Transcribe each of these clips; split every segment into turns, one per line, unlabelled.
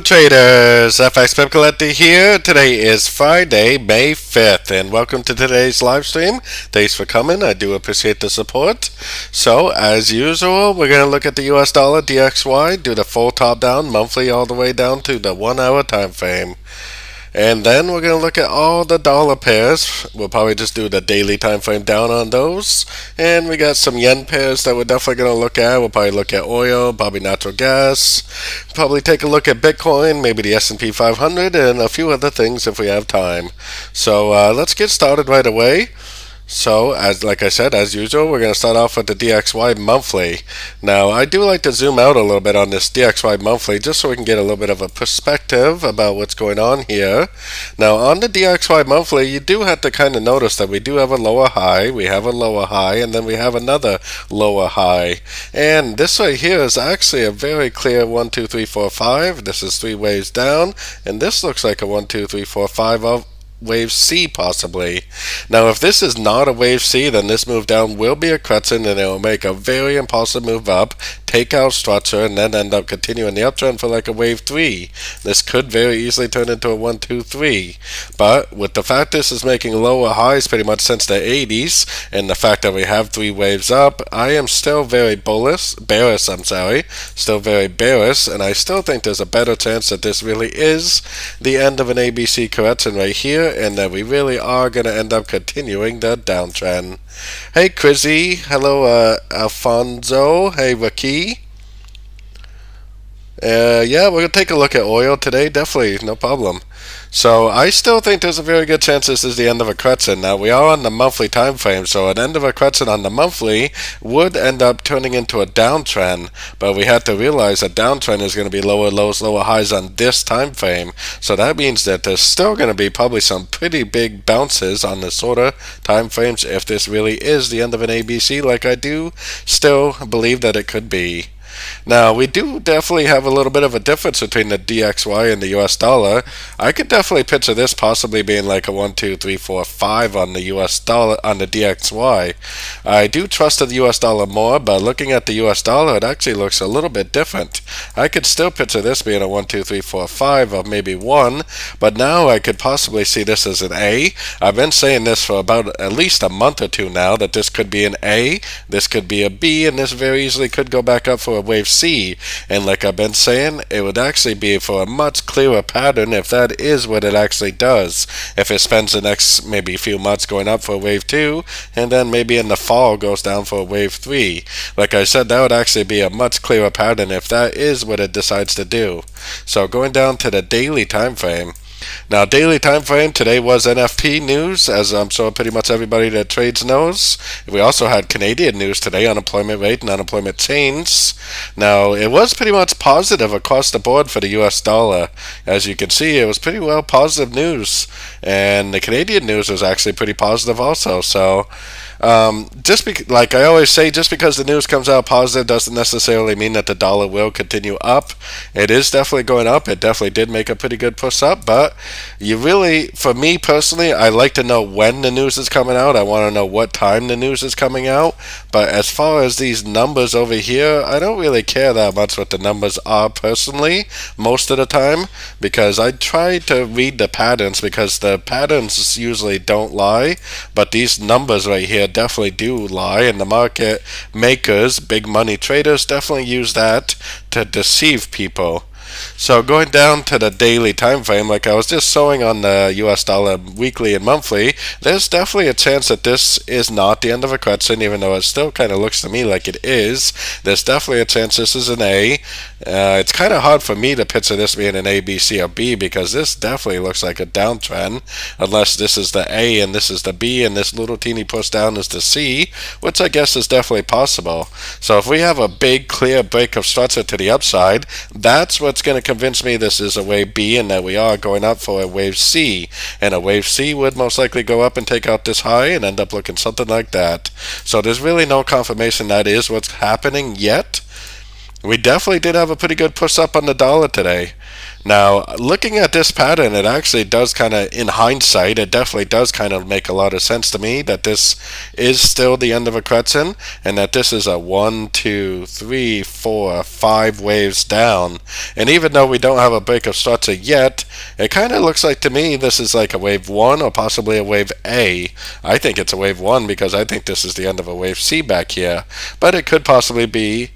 traders, FXPIPCOLLECTOR here. Today is Friday, May 5th, and welcome to today's live stream. Thanks for coming. I do appreciate the support. So, as usual, we're going to look at the US dollar DXY, do the full top down, monthly all the way down to the 1 hour time frame. And then we're going to look at all the dollar pairs. We'll probably just do the daily time frame down on those. And we got some yen pairs that we're definitely going to look at. We'll probably look at oil, probably natural gas. Probably take a look at Bitcoin, maybe the S&P 500, and a few other things if we have time. So let's get started right away. So, like I said, as usual, we're going to start off with the DXY monthly. Now, I do like to zoom out a little bit on this DXY monthly just so we can get a little bit of a perspective about what's going on here. Now, on the DXY monthly, you do have to kind of notice that we do have a lower high, we have a lower high, and then we have another lower high. And this right here is actually a very clear 1, 2, 3, 4, 5. This is 3 waves down, and this looks like a 1, 2, 3, 4, 5 of wave C possibly. Now if this is not a wave C, then this move down will be a crescent and it will make a very impulsive move up, take out structure, and then end up continuing the uptrend for like a wave 3. This could very easily turn into a 1, 2, 3. But with the fact this is making lower highs pretty much since the 80s, and the fact that we have 3 waves up, I am still very bearish, still very bearish, and I still think there's a better chance that this really is the end of an ABC correction right here, and that we really are going to end up continuing the downtrend. Hey Chrissy, hello Alfonso, hey Raki. Yeah, we're going to take a look at oil today, definitely, no problem. So I still think there's a very good chance this is the end of a crescent. Now we are on the monthly time frame, so an end of a crescent on the monthly would end up turning into a downtrend. But we have to realize a downtrend is going to be lower lows, lower highs on this time frame. So that means that there's still going to be probably some pretty big bounces on the shorter time frames if this really is the end of an ABC, like I do still believe that it could be. Now, we do definitely have a little bit of a difference between the DXY and the US dollar. I could definitely picture this possibly being like a 1, 2, 3, 4, 5 on the US dollar, on the DXY. I do trust the US dollar more, but looking at the US dollar, it actually looks a little bit different. I could still picture this being a 1, 2, 3, 4, 5 of maybe 1, but now I could possibly see this as an A. I've been saying this for about at least a month or two now, that this could be an A, this could be a B, and this very easily could go back up for a wave C. And like I've been saying, it would actually be for a much clearer pattern if that is what it actually does. If it spends the next maybe few months going up for a wave 2, and then maybe in the fall goes down for a wave 3. Like I said, that would actually be a much clearer pattern if that is what it decides to do. So going down to the daily time frame. Now, daily time frame today was NFP news, as I'm sure pretty much everybody that trades knows. We also had Canadian news today, unemployment rate and unemployment change. Now, it was pretty much positive across the board for the US dollar. As you can see, it was pretty well positive news, and the Canadian news was actually pretty positive also. So like I always say, just because the news comes out positive doesn't necessarily mean that the dollar will continue up. It is definitely going up. It definitely did make a pretty good push up, but you really, for me personally, I like to know when the news is coming out. I want to know what time the news is coming out. But as far as these numbers over here, I don't really care that much what the numbers are personally most of the time, because I try to read the patterns, because the patterns usually don't lie, but these numbers right here definitely do lie, and the market makers, big money traders, definitely use that to deceive people. So going down to the daily time frame, like I was just showing on the US dollar weekly and monthly, there's definitely a chance that this is not the end of a crescent, even though it still kind of looks to me like it is. There's definitely a chance this is an A. It's kind of hard for me to picture this being an A, B, C, or B, because this definitely looks like a downtrend, unless this is the A and this is the B and this little teeny push down is the C, which I guess is definitely possible. So if we have a big clear break of structure to the upside, that's what's going to convince me this is a wave B and that we are going up for a wave C. And a wave C would most likely go up and take out this high and end up looking something like that. So there's really no confirmation that is what's happening yet. We definitely did have a pretty good push up on the dollar today. Now, looking at this pattern, it actually does kind of, in hindsight, it definitely does kind of make a lot of sense to me that this is still the end of a correction and that this is a 1, 2, 3, 4, 5 waves down. And even though we don't have a break of structure yet, it kind of looks like to me this is like a wave 1 or possibly a wave A. I think it's a wave 1 because I think this is the end of a wave C back here. But it could possibly be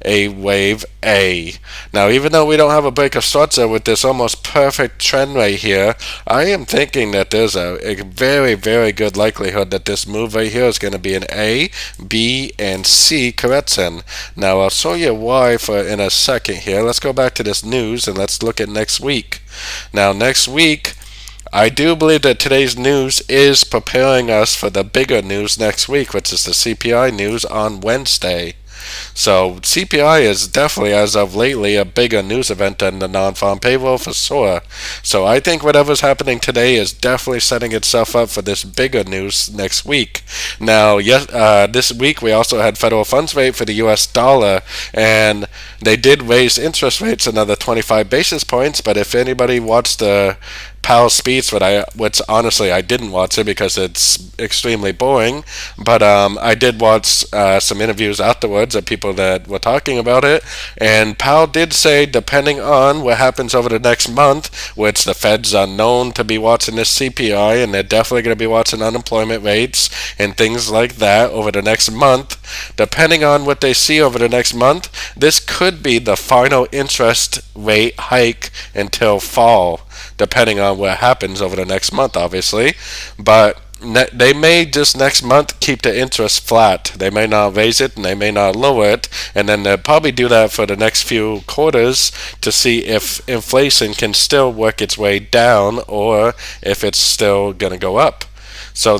a wave A. Now, even though we don't have a break of structure with this almost perfect trend right here, I am thinking that there's a very, very good likelihood that this move right here is going to be an A, B, and C correction. Now, I'll show you why in a second here. Let's go back to this news and let's look at next week. Now, next week, I do believe that today's news is preparing us for the bigger news next week, which is the CPI news on Wednesday. So CPI is definitely, as of lately, a bigger news event than the non-farm payroll for sure. So I think whatever's happening today is definitely setting itself up for this bigger news next week. Now, this week we also had federal funds rate for the U.S. dollar, and they did raise interest rates another 25 basis points. But if anybody watched the Powell's speech, which honestly I didn't watch it because it's extremely boring, but I did watch some interviews afterwards of people that were talking about it, and Powell did say depending on what happens over the next month, which the Fed's are known to be watching this CPI, and they're definitely going to be watching unemployment rates and things like that over the next month, depending on what they see over the next month, this could be the final interest rate hike until fall, depending on what happens over the next month, obviously. But they may just next month keep the interest flat. They may not raise it and they may not lower it, and then they'll probably do that for the next few quarters to see if inflation can still work its way down or if it's still going to go up. So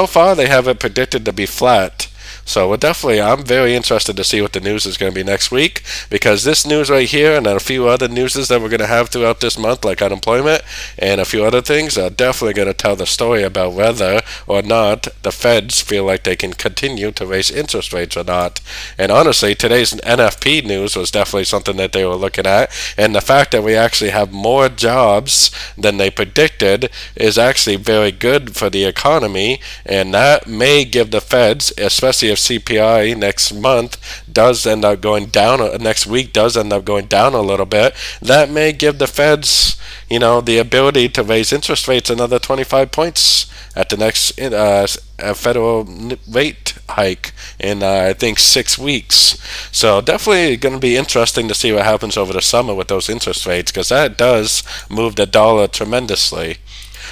far they have it predicted to be flat. So I'm very interested to see what the news is going to be next week, because this news right here and a few other newses that we're going to have throughout this month, like unemployment and a few other things, are definitely going to tell the story about whether or not the Feds feel like they can continue to raise interest rates or not. And honestly, today's NFP news was definitely something that they were looking at, and the fact that we actually have more jobs than they predicted is actually very good for the economy, and that may give the Feds, especially if CPI next month does end up going down, next week does end up going down a little bit, that may give the Feds, the ability to raise interest rates another 25 points at the next federal rate hike in, I think, 6 weeks. So definitely going to be interesting to see what happens over the summer with those interest rates, because that does move the dollar tremendously.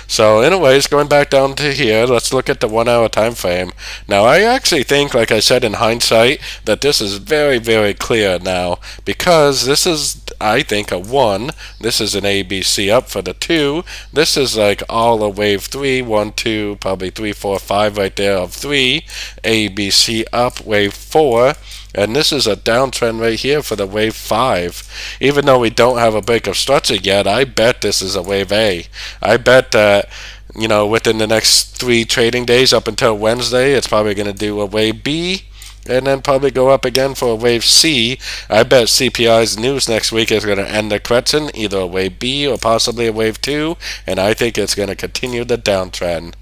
So anyways, going back down to here, let's look at the 1 hour time frame. Now, I actually think, like I said in hindsight, that this is very, very clear now, because this is, I think, a 1. This is an ABC up for the 2. This is like all of wave 3, 1, 2, probably 3, 4, 5 right there of 3. ABC up, wave 4. And this is a downtrend right here for the wave 5. Even though we don't have a break of structure yet, I bet this is a wave A. I bet that, within the next 3 trading days up until Wednesday, it's probably going to do a wave B, and then probably go up again for a wave C. I bet CPI's news next week is going to end the correction, either a wave B or possibly a wave 2, and I think it's going to continue the downtrend.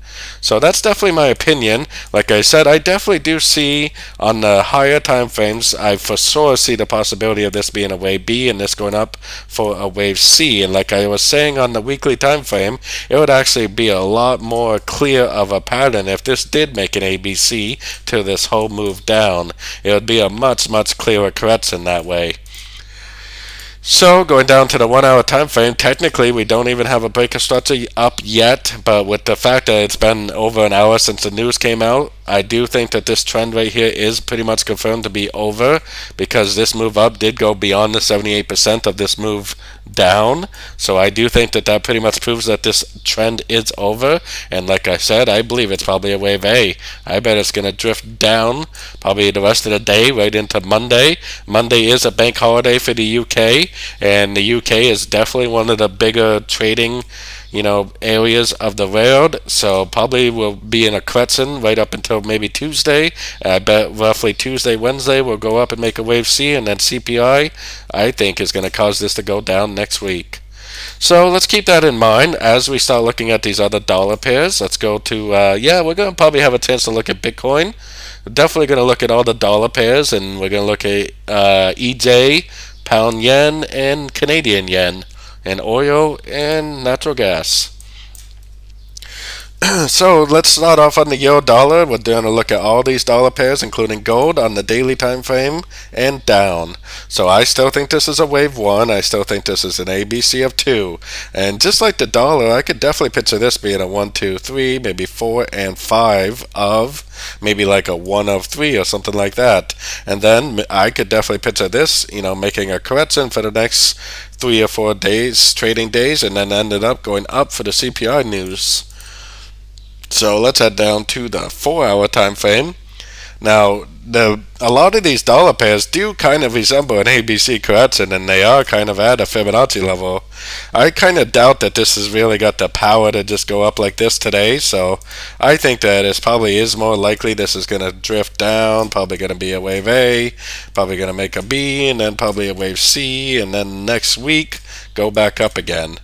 So that's definitely my opinion. Like I said, I definitely do see on the higher time frames, I for sure see the possibility of this being a wave B and this going up for a wave C. And like I was saying on the weekly time frame, it would actually be a lot more clear of a pattern if this did make an ABC to this whole move down. It would be a much, much clearer correction that way. So going down to the 1 hour time frame, technically we don't even have a break of structure up yet, but with the fact that it's been over an hour since the news came out, I do think that this trend right here is pretty much confirmed to be over, because this move up did go beyond the 78% of this move down. So I do think that that pretty much proves that this trend is over, and like I said, I believe it's probably a wave A. I bet it's going to drift down probably the rest of the day right into Monday. Monday is a bank holiday for the UK, and the UK is definitely one of the bigger trading areas of the world. So probably will be in a correction right up until maybe Tuesday. I bet roughly Tuesday, Wednesday will go up and make a wave C, and then CPI I think is going to cause this to go down next week. So let's keep that in mind as we start looking at these other dollar pairs. Let's go to, we're going to probably have a chance to look at Bitcoin. We're definitely going to look at all the dollar pairs, and we're going to look at EJ, pound yen, and Canadian yen, and oil and natural gas. So let's start off on the euro dollar. We're going to look at all these dollar pairs, including gold, on the daily time frame and down. So I still think this is a wave 1. I still think this is an ABC of 2. And just like the dollar, I could definitely picture this being a 1, 2, 3, maybe 4 and 5 of, maybe like a 1 of 3 or something like that. And then I could definitely picture this, making a correction for the next 3 or 4 days, trading days, and then ended up going up for the CPI news. So let's head down to the 4-hour time frame. Now, a lot of these dollar pairs do kind of resemble an ABC correction, and they are kind of at a Fibonacci level. I kind of doubt that this has really got the power to just go up like this today, so I think that it probably is more likely this is going to drift down, probably going to be a wave A, probably going to make a B, and then probably a wave C, and then next week go back up again.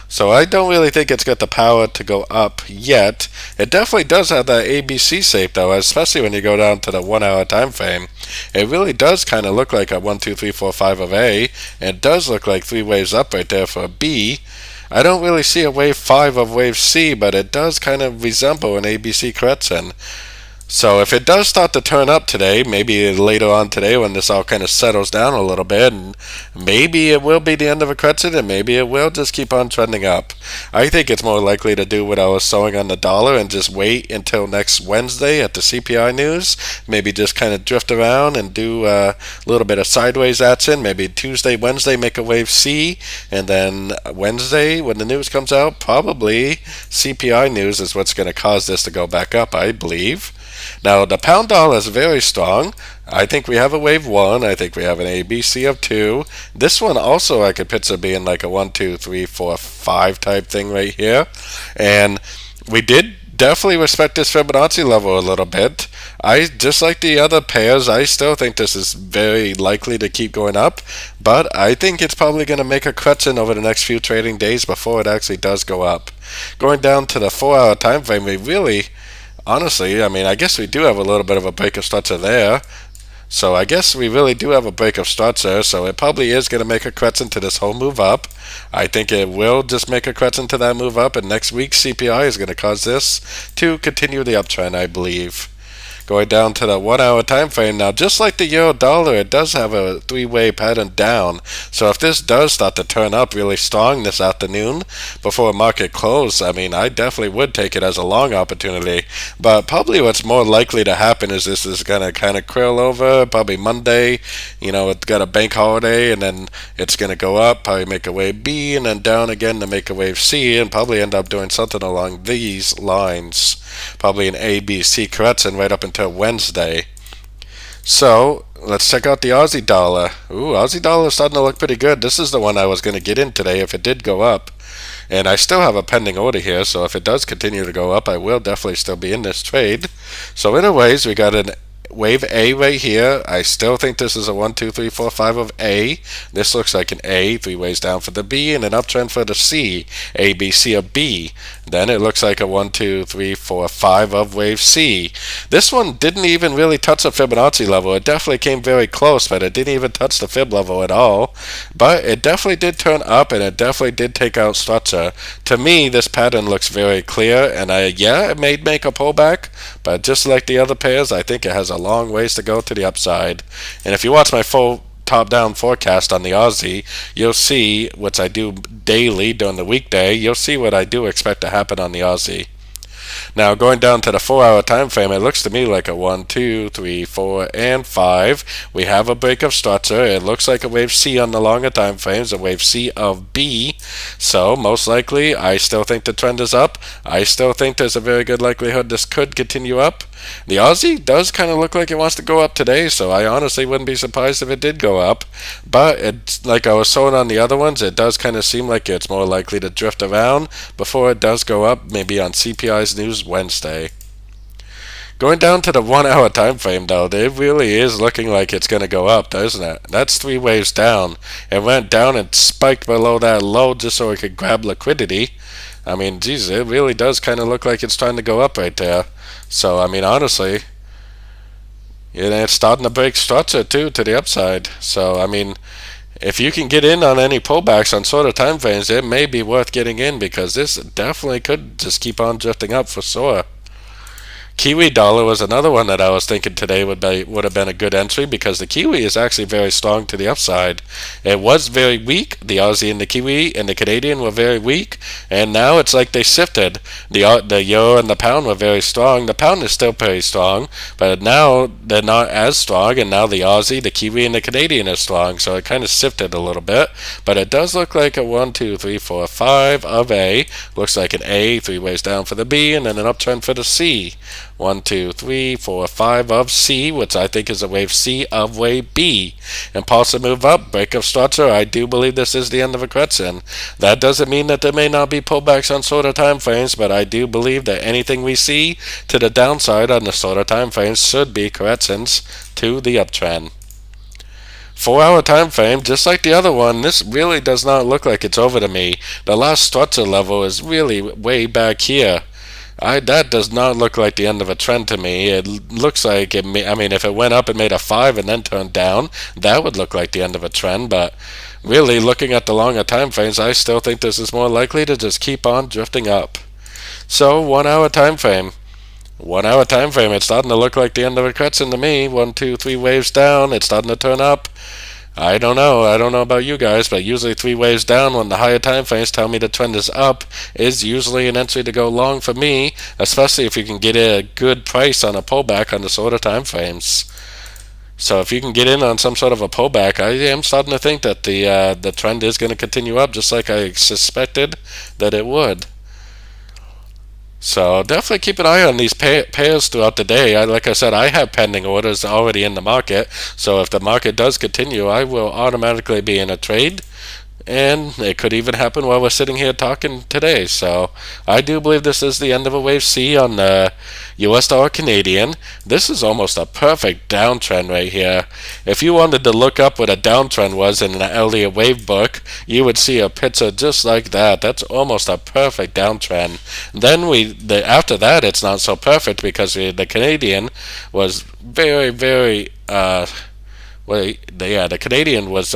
So I don't really think it's got the power to go up yet. It definitely does have that ABC shape though, especially when you go down to the 1-hour time frame. It really does kind of look like a 1, 2, 3, 4, 5 of A. And it does look like 3 waves up right there for a B. I don't really see a wave 5 of wave C, but it does kind of resemble an ABC correction. So if it does start to turn up today, maybe later on today when this all kind of settles down a little bit, and maybe it will be the end of a correction, and maybe it will just keep on trending up. I think it's more likely to do what I was showing on the dollar and just wait until next Wednesday at the CPI news. Maybe just kind of drift around and do a little bit of sideways action. Maybe Tuesday, Wednesday make a wave C, and then Wednesday when the news comes out, probably CPI news is what's going to cause this to go back up, I believe. Now, the pound dollar is very strong. I think we have a wave 1. I think we have an ABC of 2. This one also I could picture being like a 1, 2, 3, 4, 5 type thing right here. And we did definitely respect this Fibonacci level a little bit. Just like the other pairs, I still think this is very likely to keep going up, but I think it's probably going to make a correction over the next few trading days before it actually does go up. Going down to the 4-hour time frame, we really, honestly, I guess we do have a little bit of a break of structure there. So I guess we really do have a break of structure, so it probably is going to make a correction to this whole move up. I think it will just make a correction to that move up, and next week's CPI is going to cause this to continue the uptrend, I believe. Going down to the 1-hour time frame now, just like the euro dollar, it does have a 3-way pattern down. So if this does start to turn up really strong this afternoon before market close, I definitely would take it as a long opportunity. But probably what's more likely to happen is this is going to kind of curl over probably Monday. It's got a bank holiday, and then it's going to go up, probably make a wave B, and then down again to make a wave C, and probably end up doing something along these lines. Probably an ABC correction right up until Wednesday. So let's check out the Aussie dollar. Aussie dollar is starting to look pretty good. This is the one I was going to get in today if it did go up. And I still have a pending order here, so if it does continue to go up, I will definitely still be in this trade. So anyways, we got an wave A right here. I still think this is a 1, 2, 3, 4, 5 of A. This looks like an A, 3 ways down for the B, and an uptrend for the C, A, B, C of B. Then it looks like a 1, 2, 3, 4, 5 of wave C. This one didn't even really touch the Fibonacci level. It definitely came very close, but it didn't even touch the Fib level at all. But it definitely did turn up, and it definitely did take out structure. To me, this pattern looks very clear, and it may make a pullback, but just like the other pairs, I think it has a long ways to go to the upside. And if you watch my full top-down forecast on the Aussie, you'll see, which I do daily during the weekday, you'll see what I do expect to happen on the Aussie. Now going down to the 4-hour time frame, it looks to me like a 1, 2, 3, 4, and 5. We have a break of structure. It looks like a wave C on the longer time frames, a wave C of B. So most likely, I still think the trend is up. I still think there's a very good likelihood this could continue up. The Aussie does kind of look like it wants to go up today, so I honestly wouldn't be surprised if it did go up. But it's like I was showing on the other ones, it does kind of seem like it's more likely to drift around before it does go up, maybe on CPI's news Wednesday. Going down to the 1-hour time frame, though, it really is looking like it's going to go up, doesn't it? That's 3 waves down. It went down and spiked below that low just so it could grab liquidity. I mean, geez, it really does kind of look like it's trying to go up right there. So, I mean, honestly, it's starting to break structure, too, to the upside. So, I mean, if you can get in on any pullbacks on shorter time frames, it may be worth getting in because this definitely could just keep on drifting up for sure. Kiwi dollar was another one that I was thinking today would have been a good entry because the Kiwi is actually very strong to the upside. It was very weak. The Aussie and the Kiwi and the Canadian were very weak, and now it's like they shifted. The euro and the pound were very strong. The pound is still very strong, but now they're not as strong, and now the Aussie, the Kiwi, and the Canadian are strong, so it kind of shifted a little bit. But it does look like a 1, 2, 3, 4, 5 of A. Looks like an A, 3 ways down for the B, and then an uptrend for the C. 1, 2, 3, 4, 5 of C, which I think is a wave C of wave B. Impulsive move up, break of structure. I do believe this is the end of a correction. That doesn't mean that there may not be pullbacks on shorter time frames, but I do believe that anything we see to the downside on the shorter time frames should be corrections to the uptrend. 4-hour time frame, just like the other one, this really does not look like it's over to me. The last structure level is really way back here. That does not look like the end of a trend to me. It looks like if it went up and made a 5 and then turned down, that would look like the end of a trend. But really, looking at the longer time frames, I still think this is more likely to just keep on drifting up. So 1-hour time frame. 1-hour time frame, it's starting to look like the end of a correction to me. 1, 2, 3 waves down. It's starting to turn up. I don't know about you guys, but usually 3 waves down when the higher time frames tell me the trend is up is usually an entry to go long for me, especially if you can get a good price on a pullback on the shorter time frames. So if you can get in on some sort of a pullback, I am starting to think that the trend is going to continue up just like I suspected that it would. So definitely keep an eye on these pairs throughout the day. Like I said, I have pending orders already in the market. So if the market does continue, I will automatically be in a trade. And it could even happen while we're sitting here talking today. So I do believe this is the end of a wave C on the US dollar Canadian. This is almost a perfect downtrend right here. If you wanted to look up what a downtrend was in an Elliott wave book, you would see a picture just like that. That's almost a perfect downtrend. Then after that, it's not so perfect because the Canadian was very, very the Canadian was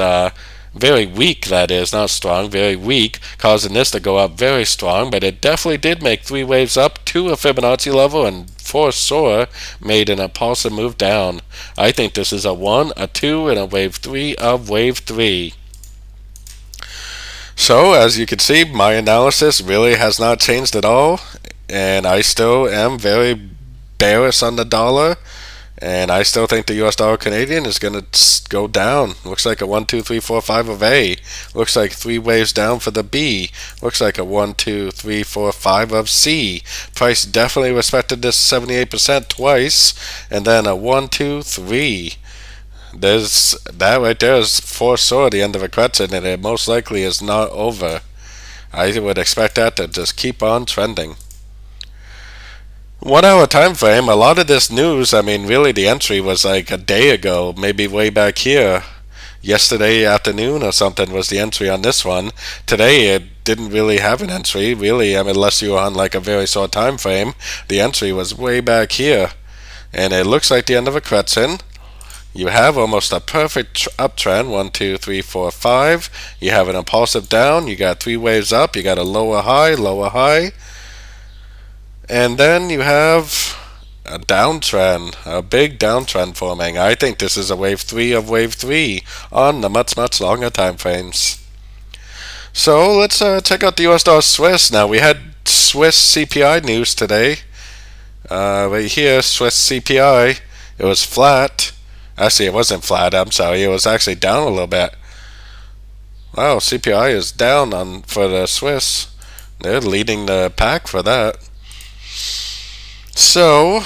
very weak, that is, not strong, very weak, causing this to go up very strong, but it definitely did make 3 waves up to a Fibonacci level, and for sure made an impulsive move down. I think this is a 1, a 2, and a wave 3 of wave 3. So, as you can see, my analysis really has not changed at all, and I still am very bearish on the dollar. And I still think the US dollar Canadian is going to go down. Looks like a 1, 2, 3, 4, 5 of A. Looks like 3 waves down for the B. Looks like a 1, 2, 3, 4, 5 of C. Price definitely respected this 78% twice. And then a 1, 2, 3. That right there is for sure the end of a correction, and it most likely is not over. I would expect that to just keep on trending. 1-hour time frame, a lot of this news, really the entry was like a day ago, maybe way back here. Yesterday afternoon or something was the entry on this one. Today it didn't really have an entry, really, unless you were on like a very short time frame. The entry was way back here. And it looks like the end of a correction. You have almost a perfect uptrend, 1, 2, 3, 4, 5. You have an impulsive down, you got 3 waves up, you got a lower high. And then you have a downtrend, a big downtrend forming. I think this is a wave 3 of wave 3 on the much longer time frames. So let's check out the US dollar Swiss. Now we had Swiss CPI news today. Right here, Swiss CPI, it was flat. Actually, it wasn't flat. I'm sorry. It was actually down a little bit. Wow, CPI is down on for the Swiss. They're leading the pack for that. So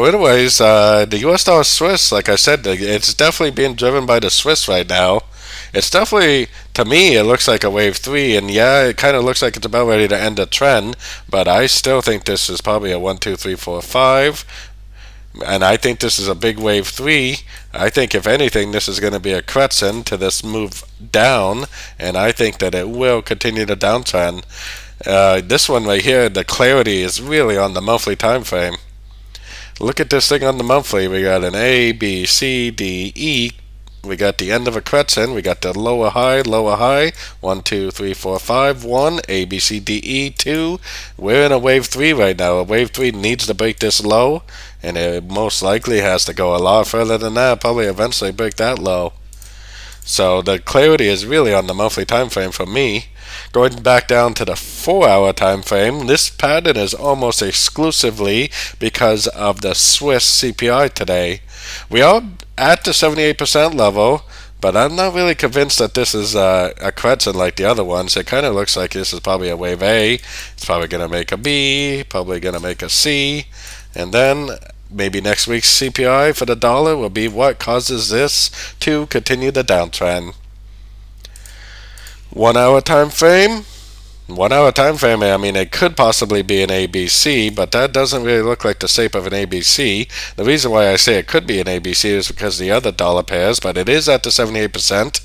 anyways, the U.S. dollar Swiss, like I said, it's definitely being driven by the Swiss right now. It's definitely, to me, it looks like a wave 3, and yeah, it kind of looks like it's about ready to end a trend, but I still think this is probably a 1, 2, 3, 4, 5, and I think this is a big wave 3. I think, if anything, this is going to be a crescent to this move down, and I think that it will continue the downtrend. This one right here, the clarity is really on the monthly time frame. Look at this thing on the monthly. We got an A, B, C, D, E. We got the end of a crescent. We got the lower high, 1, 2, 3, 4, 5, 1, A, B, C, D, E, 2. We're in a wave 3 right now. A wave 3 needs to break this low, and it most likely has to go a lot further than that, probably eventually break that low. So the clarity is really on the monthly time frame for me. Going back down to the 4-hour time frame, this pattern is almost exclusively because of the Swiss CPI today. We are at the 78% level, but I'm not really convinced that this is a crescent like the other ones. It kind of looks like this is probably a wave A. It's probably going to make a B, probably going to make a C, and then maybe next week's CPI for the dollar will be what causes this to continue the downtrend. 1-hour time frame. 1-hour time frame, I mean, it could possibly be an ABC, but that doesn't really look like the shape of an ABC. The reason why I say it could be an ABC is because the other dollar pairs, but it is at the 78%.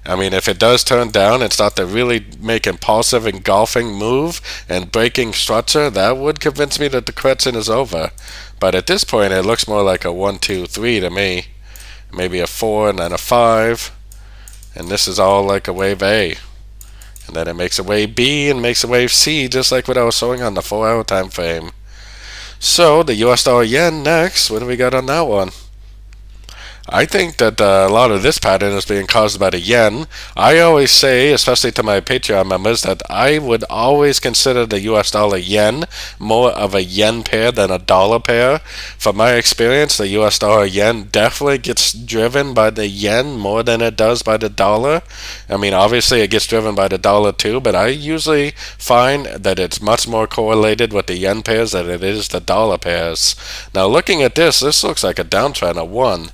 I mean, if it does turn down and start to really make impulsive engulfing move and breaking structure, that would convince me that the crescent is over. But at this point, it looks more like a 1, 2, 3 to me. Maybe a 4 and then a 5. And this is all like a wave A. And then it makes a wave B and makes a wave C, just like what I was showing on the 4-hour time frame. So, the US dollar yen next. What do we got on that one? I think that a lot of this pattern is being caused by the yen. I always say, especially to my Patreon members, that I would always consider the US dollar yen more of a yen pair than a dollar pair. From my experience, the US dollar yen definitely gets driven by the yen more than it does by the dollar. I mean, obviously it gets driven by the dollar too, but I usually find that it's much more correlated with the yen pairs than it is the dollar pairs. Now, looking at this looks like a downtrend of 1.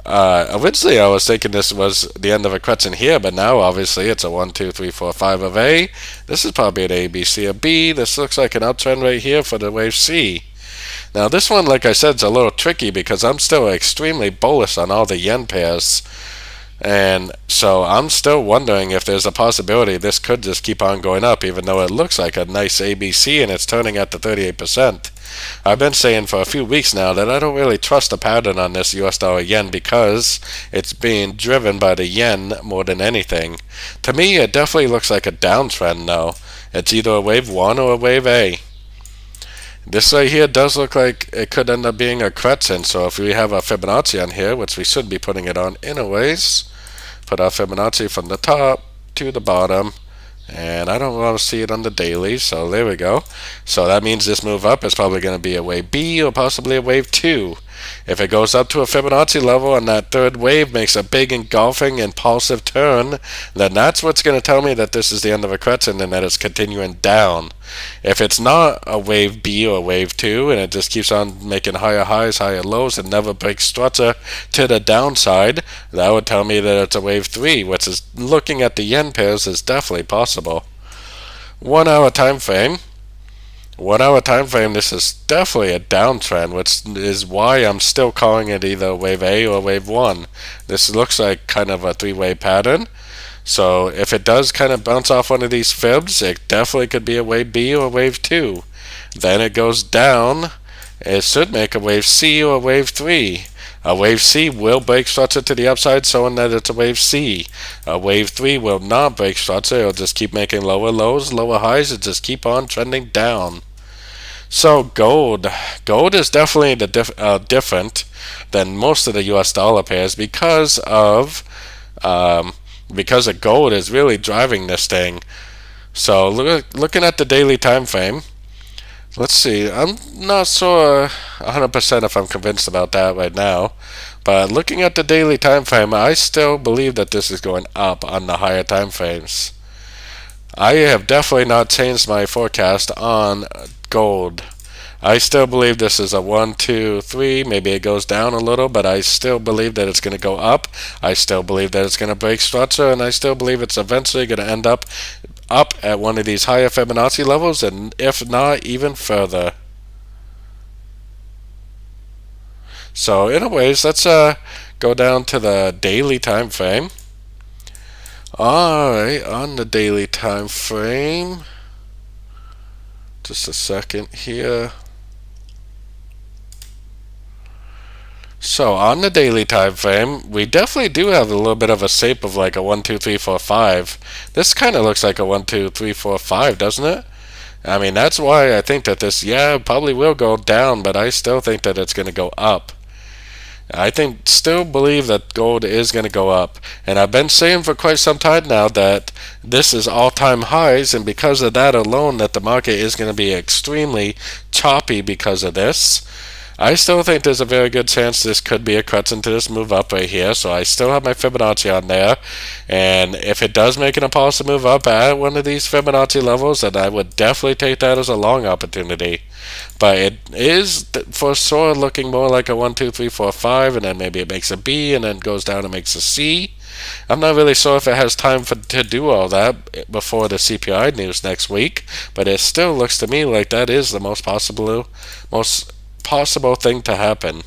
Originally I was thinking this was the end of a crescent here, but now obviously it's a 1, 2, 3, 4, 5 of A. This is probably an A, B, C, or B. This looks like an uptrend right here for the wave C. Now this one, like I said, is a little tricky because I'm still extremely bullish on all the yen pairs. And so I'm still wondering if there's a possibility this could just keep on going up, even though it looks like a nice ABC and it's turning at the 38%. I've been saying for a few weeks now that I don't really trust the pattern on this US dollar yen because it's being driven by the yen more than anything. To me, it definitely looks like a downtrend now. It's either a wave 1 or a wave A. This right here does look like it could end up being a crescent, so if we have a Fibonacci on here, which we should be putting it on anyways, put our Fibonacci from the top to the bottom, and I don't want to see it on the daily, so there we go. So that means this move up is probably going to be a wave B or possibly a wave 2. If it goes up to a Fibonacci level and that third wave makes a big engulfing impulsive turn, then that's what's going to tell me that this is the end of a crescent and that it's continuing down. If it's not a wave B or wave 2 and it just keeps on making higher highs, higher lows, and never breaks structure to the downside, that would tell me that it's a wave 3, which is, looking at the yen pairs, is definitely possible. 1-hour time frame. 1-hour time frame, this is definitely a downtrend, which is why I'm still calling it either wave A or wave 1. This looks like kind of a 3-way pattern. So if it does kind of bounce off one of these fibs, it definitely could be a wave B or wave 2. Then it goes down. It should make a wave C or a wave 3. A wave C will break structure to the upside, showing that it's a wave C. A wave 3 will not break structure. It'll just keep making lower lows, lower highs, and just keep on trending down. So gold is definitely different than most of the US dollar pairs because of gold is really driving this thing. So looking at the daily time frame, Let's see. I'm not sure 100% if I'm convinced about that right now. But looking at the daily time frame, I still believe that this is going up on the higher time frames. I have definitely not changed my forecast on gold. I still believe this is a 1, 2, 3. Maybe it goes down a little, but I still believe that it's going to go up. I still believe that it's going to break structure, and I still believe it's eventually going to end up at one of these higher Fibonacci levels, and if not, even further. So, anyways, let's go down to the daily time frame. Alright, on the daily time frame, just a second here. So on the daily time frame, we definitely do have a little bit of a shape of like a 1, 2, 3, 4, 5. This kind of looks like a 1, 2, 3, 4, 5, doesn't it? I mean, that's why I think that this, probably will go down, but I still think that it's going to go up. Still believe that gold is going to go up. And I've been saying for quite some time now that this is all-time highs, and because of that alone, that the market is going to be extremely choppy because of this. I still think there's a very good chance this could be a correction to this move up right here, so I still have my Fibonacci on there, and if it does make an impulse to move up at one of these Fibonacci levels, then I would definitely take that as a long opportunity. But it is for sure looking more like a 1, 2, 3, 4, 5, and then maybe it makes a B, and then goes down and makes a C. I'm not really sure if it has time to do all that before the CPI news next week, but it still looks to me like that is the most possible thing to happen.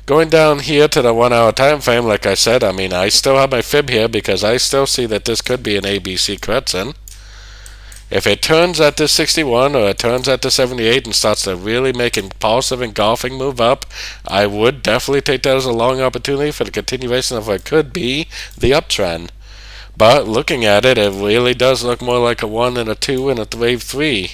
Going down here to the 1 hour time frame, like I said, I mean, I still have my fib here because I still see that this could be an ABC correction. If it turns at this 61 or it turns at the 78 and starts to really make an impulsive engulfing move up, I would definitely take that as a long opportunity for the continuation of what could be the uptrend. But looking at it, it really does look more like a 1 and a 2 and a wave 3.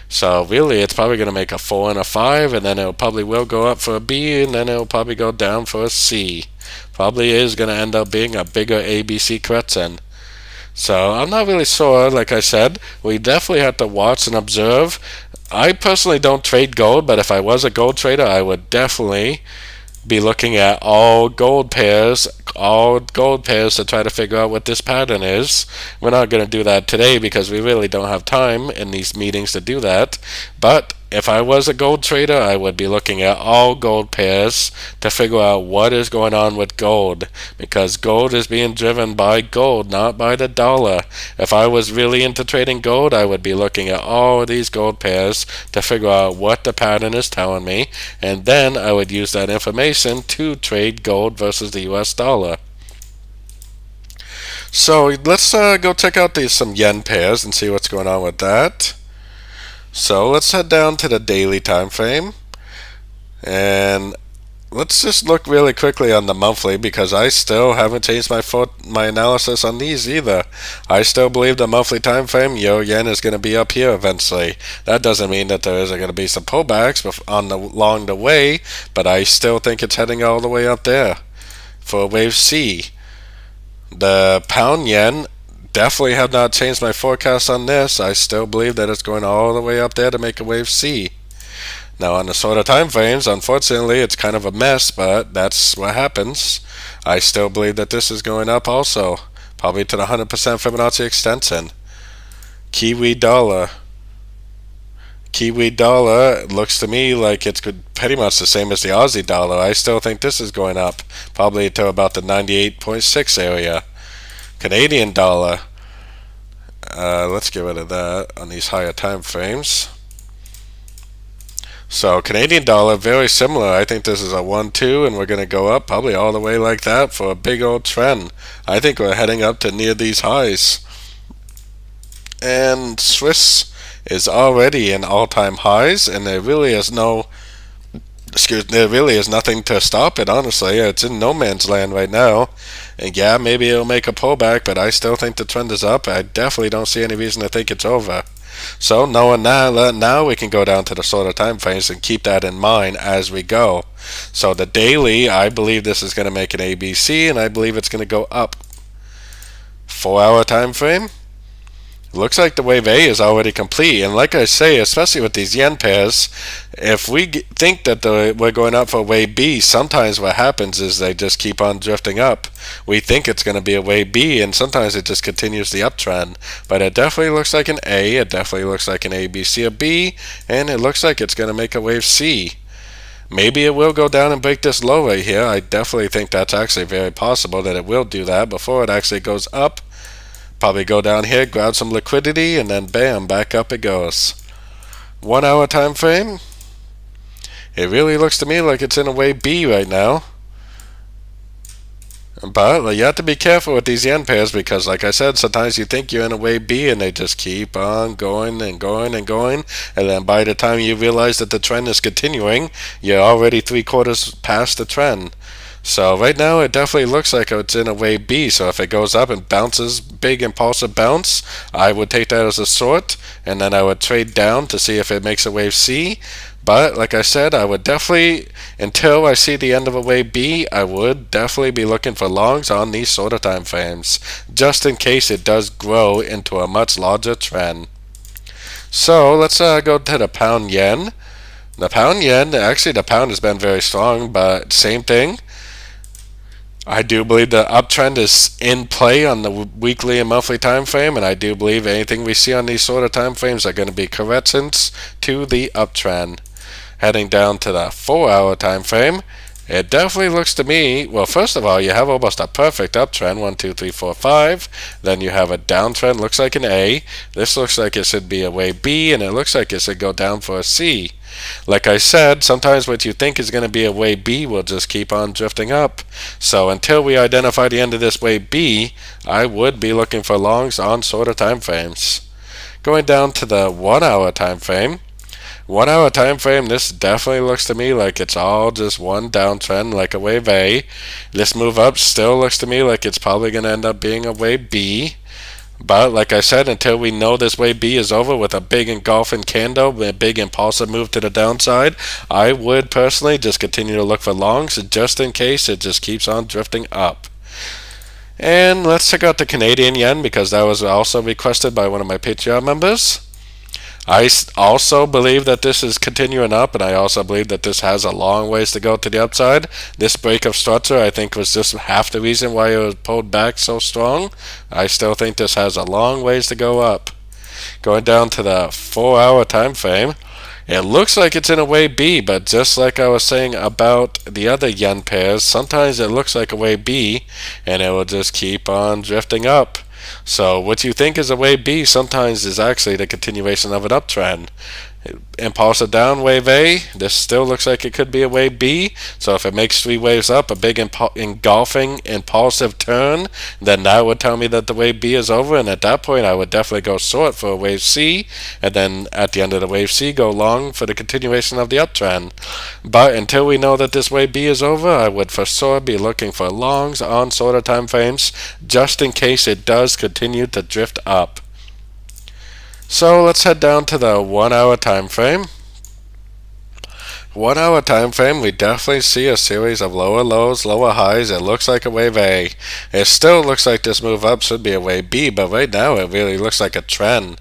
So really, it's probably going to make a 4 and a 5, and then it probably will go up for a B, and then it will probably go down for a C. Probably is going to end up being a bigger ABC correction. So I'm not really sure. Like I said, we definitely have to watch and observe. I personally don't trade gold, but if I was a gold trader, I would definitely be looking at all gold pairs to try to figure out what this pattern is. We're not going to do that today because we really don't have time in these meetings to do that. But if I was a gold trader, I would be looking at all gold pairs to figure out what is going on with gold, because gold is being driven by gold, not by the dollar. If I was really into trading gold, I would be looking at all of these gold pairs to figure out what the pattern is telling me, and then I would use that information to trade gold versus the US dollar. So let's go check out some yen pairs and see what's going on with that. So let's head down to the daily time frame, and let's just look really quickly on the monthly, because I still haven't changed my analysis on these either. I still believe the monthly time frame, euro yen is going to be up here eventually. That doesn't mean that there isn't going to be some pullbacks along the way, but I still think it's heading all the way up there for wave C. The pound yen, definitely have not changed my forecast on this. I still believe that it's going all the way up there to make a wave C. Now on the shorter time frames, unfortunately, it's kind of a mess, but that's what happens. I still believe that this is going up also, probably to the 100% Fibonacci extension. Kiwi dollar. Kiwi dollar looks to me like it's pretty much the same as the Aussie dollar. I still think this is going up, probably to about the 98.6 area. Canadian dollar. Let's get rid of that on these higher time frames. So Canadian dollar, very similar. I think this is a 1-2, and we're going to go up probably all the way like that for a big old trend. I think we're heading up to near these highs. And Swiss is already in all-time highs, and there really is nothing to stop it, honestly. It's in no man's land right now. And yeah, maybe it'll make a pullback, but I still think the trend is up. I definitely don't see any reason to think it's over. So knowing that, now we can go down to the shorter time frames and keep that in mind as we go. So the daily, I believe this is going to make an ABC, and I believe it's going to go up. 4 hour time frame. Looks like the wave A is already complete, and like I say, especially with these yen pairs, if we think that we're going up for wave B, sometimes what happens is they just keep on drifting up. We think it's going to be a wave B, and sometimes it just continues the uptrend. But it definitely looks like an A, it definitely looks like an A, B, C, or B, and it looks like it's going to make a wave C. Maybe it will go down and break this low right here. I definitely think that's actually very possible that it will do that before it actually goes up. Probably go down here, grab some liquidity, and then bam, back up it goes. 1 hour time frame. It really looks to me like it's in a wave B right now. But you have to be careful with these yen pairs because, like I said, sometimes you think you're in a wave B and they just keep on going and going and going. And then by the time you realize that the trend is continuing, you're already 3/4 past the trend. So right now it definitely looks like it's in a wave B. So if it goes up and bounces, big impulsive bounce, I would take that as a short, and then I would trade down to see if it makes a wave C. But like I said, I would definitely, until I see the end of a wave B, I would definitely be looking for longs on these sort of time frames, just in case it does grow into a much larger trend. So let's go to the pound yen. The pound yen, actually the pound has been very strong, but same thing. I do believe the uptrend is in play on the weekly and monthly time frame, and I do believe anything we see on these sort of time frames are going to be corrections to the uptrend. Heading down to the 4-hour time frame, it definitely looks to me, well, first of all, you have almost a perfect uptrend, 1, 2, 3, 4, 5. Then you have a downtrend, looks like an A. This looks like it should be a wave B, and it looks like it should go down for a C. Like I said, sometimes what you think is going to be a wave B will just keep on drifting up. So until we identify the end of this wave B, I would be looking for longs on sort of time frames. Going down to the 1 hour time frame. 1 hour time frame, this definitely looks to me like it's all just one downtrend like a wave A. This move up still looks to me like it's probably going to end up being a wave B. But like I said, until we know this wave B is over with a big engulfing candle, a big impulsive move to the downside, I would personally just continue to look for longs just in case it just keeps on drifting up. And let's check out the Canadian yen because that was also requested by one of my Patreon members. I also believe that this is continuing up, and I also believe that this has a long ways to go to the upside. This break of structure, I think, was just half the reason why it was pulled back so strong. I still think this has a long ways to go up. Going down to the 4-hour time frame, it looks like it's in a wave B, but just like I was saying about the other yen pairs, sometimes it looks like a wave B, and it will just keep on drifting up. So what you think is a wave B sometimes is actually the continuation of an uptrend. Impulsive down wave A, this still looks like it could be a wave B. So if it makes 3 waves up, a big engulfing impulsive turn, then that would tell me that the wave B is over, and at that point I would definitely go short for a wave C, and then at the end of the wave C go long for the continuation of the uptrend. But until we know that this wave B is over, I would for sure be looking for longs on sort of time frames just in case it does continue to drift up. So let's head down to the 1 hour time frame. 1 hour time frame, we definitely see a series of lower lows, lower highs. It looks like a wave A. It still looks like this move up should be a wave B, but right now it really looks like a trend.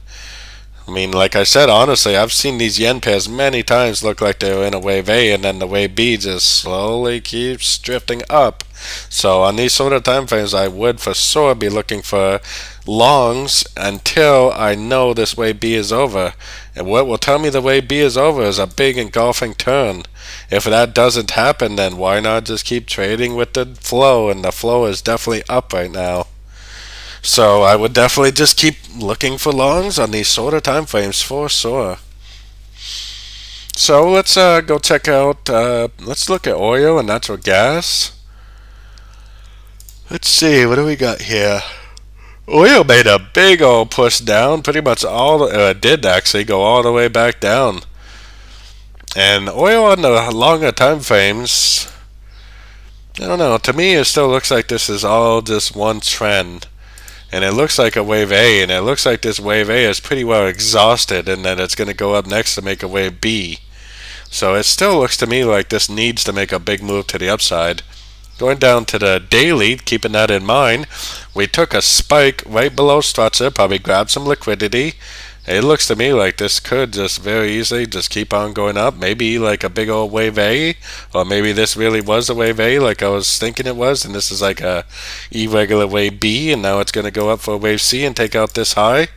I mean, like I said, honestly, I've seen these yen pairs many times look like they were in a wave A, and then the wave B just slowly keeps drifting up. So on these sort of time frames, I would for sure be looking for longs until I know this wave B is over. And what will tell me the wave B is over is a big engulfing turn. If that doesn't happen, then why not just keep trading with the flow? And the flow is definitely up right now. So I would definitely just keep looking for longs on these sort of time frames for sure. So let's go check out, let's look at oil and natural gas. Let's see, what do we got here? Oil made a big old push down, pretty much it did actually go all the way back down. And oil on the longer time frames, I don't know, to me it still looks like this is all just one trend. And it looks like a wave A, and it looks like this wave A is pretty well exhausted, and then it's going to go up next to make a wave B. So it still looks to me like this needs to make a big move to the upside. Going down to the daily, keeping that in mind, we took a spike right below structure, probably grabbed some liquidity. It looks to me like this could just very easily just keep on going up. Maybe like a big old wave A, or maybe this really was a wave A like I was thinking it was, and this is like a irregular wave B, and now it's going to go up for a wave C and take out this high.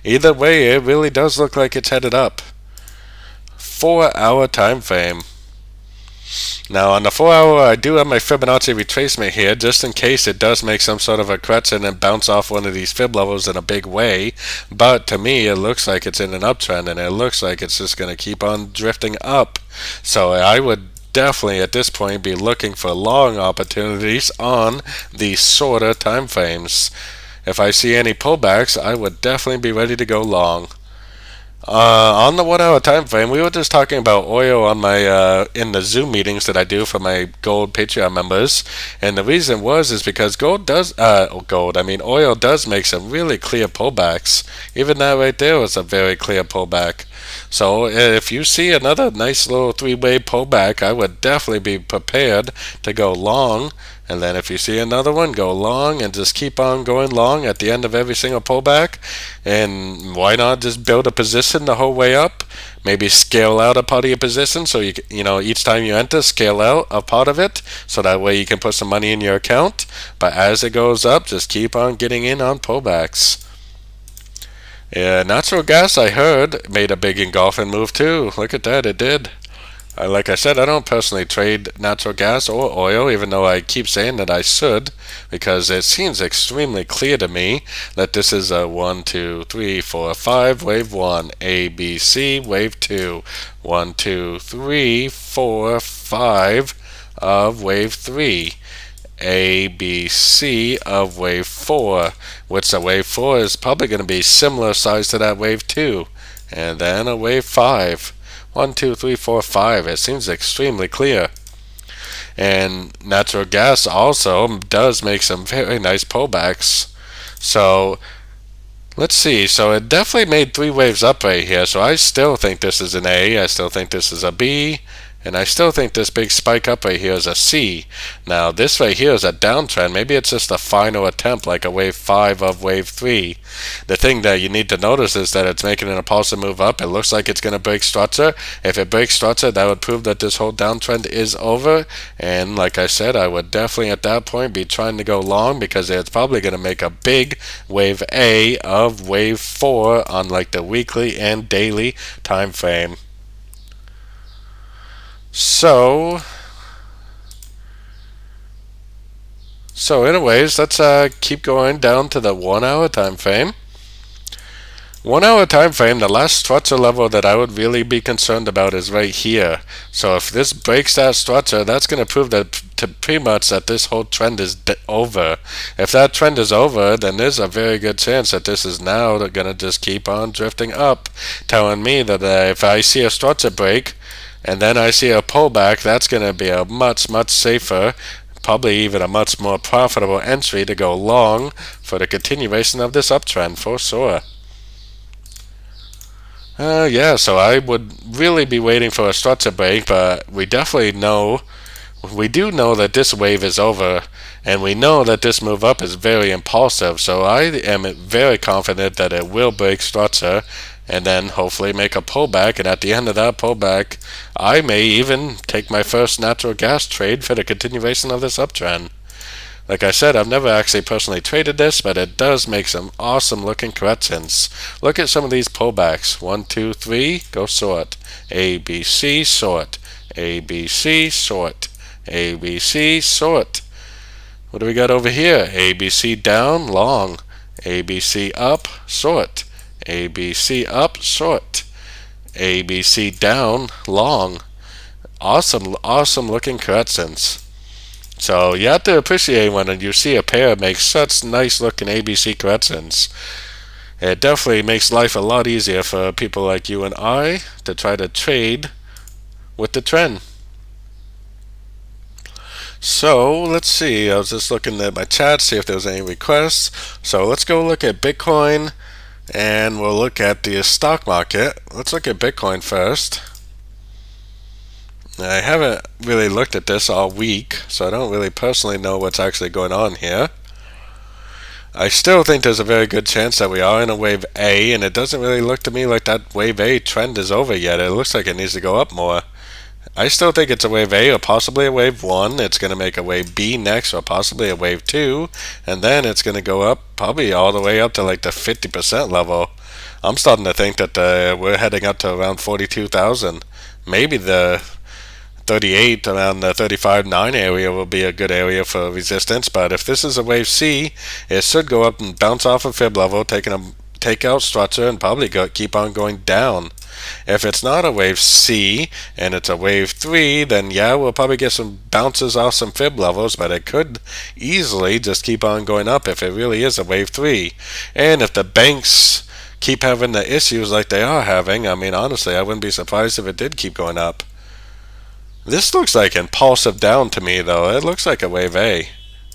Either way, it really does look like it's headed up. 4-hour time frame. Now on the 4-hour, I do have my Fibonacci retracement here, just in case it does make some sort of a correction and bounce off one of these fib levels in a big way. But to me, it looks like it's in an uptrend, and it looks like it's just going to keep on drifting up. So I would definitely at this point be looking for long opportunities on these shorter time frames. If I see any pullbacks, I would definitely be ready to go long. On the 1-hour time frame, we were just talking about oil on my in the Zoom meetings that I do for my Gold Patreon members, and the reason is because oil does make some really clear pullbacks. Even that right there was a very clear pullback. So if you see another nice little 3-way pullback, I would definitely be prepared to go long. And then if you see another one, go long and just keep on going long at the end of every single pullback. And why not just build a position the whole way up? Maybe scale out a part of your position, so you know each time you enter, scale out a part of it, so that way you can put some money in your account. But as it goes up, just keep on getting in on pullbacks. Natural gas, I heard, made a big engulfing move too. Look at that, it did. Like I said, I don't personally trade natural gas or oil, even though I keep saying that I should, because it seems extremely clear to me that this is a 1, 2, 3, 4, 5 wave 1, A, B, C, wave 2, 1, 2, 3, 4, 5 of wave 3. A, B, C of wave 4, which the wave 4 is probably going to be similar size to that wave 2, and then a wave 5. 1, 2, 3, 4, 5. It seems extremely clear. And natural gas also does make some very nice pullbacks. So let's see. So it definitely made 3 waves up right here. So I still think this is an A. I still think this is a B. And I still think this big spike up right here is a C. Now this right here is a downtrend. Maybe it's just a final attempt like a wave 5 of wave 3. The thing that you need to notice is that it's making an impulsive move up. It looks like it's going to break structure. If it breaks structure, that would prove that this whole downtrend is over. And like I said, I would definitely at that point be trying to go long, because it's probably going to make a big wave A of wave 4 on like the weekly and daily time frame. So anyways, let's keep going down to the 1-hour time frame. 1-hour time frame, the last structure level that I would really be concerned about is right here. So if this breaks that structure, that's going to prove that pretty much that this whole trend is over. If that trend is over, then there's a very good chance that this is now going to just keep on drifting up, telling me that if I see a structure break and then I see a pullback, that's going to be a much safer, probably even a much more profitable entry to go long for the continuation of this uptrend for sure. So I would really be waiting for a structure break, but we do know that this wave is over, and we know that this move up is very impulsive, so I am very confident that it will break structure and then hopefully make a pullback, and at the end of that pullback, I may even take my first natural gas trade for the continuation of this uptrend. Like I said, I've never actually personally traded this, but it does make some awesome looking corrections. Look at some of these pullbacks. 1, 2, 3, go short. A, B, C, short. A, B, C, short. A, B, C, short. What do we got over here? A, B, C down, long. A, B, C up, short. A, B, C up, short. A, B, C down, long. Awesome looking corrections. So you have to appreciate when you see a pair make such nice looking ABC corrections. It definitely makes life a lot easier for people like you and I to try to trade with the trend. So let's see, I was just looking at my chat, see if there was any requests. So let's go look at Bitcoin, and we'll look at the stock market. Let's look at Bitcoin first. I haven't really looked at this all week, so I don't really personally know what's actually going on here. I still think there's a very good chance that we are in a wave A, and it doesn't really look to me like that wave A trend is over yet. It looks like it needs to go up more. I still think it's a wave A or possibly a wave 1. It's going to make a wave B next or possibly a wave 2, and then it's going to go up probably all the way up to like the 50% level. I'm starting to think that we're heading up to around 42,000. Maybe the 38 around the 35.9 area will be a good area for resistance, but if this is a wave C, it should go up and bounce off a fib level, taking a takeout structure, and probably keep on going down. If it's not a wave C and it's a wave 3, then yeah, we'll probably get some bounces off some fib levels, but it could easily just keep on going up if it really is a wave 3. And if the banks keep having the issues like they are having, I mean, honestly, I wouldn't be surprised if it did keep going up. This looks like impulsive down to me, though. It looks like a wave A.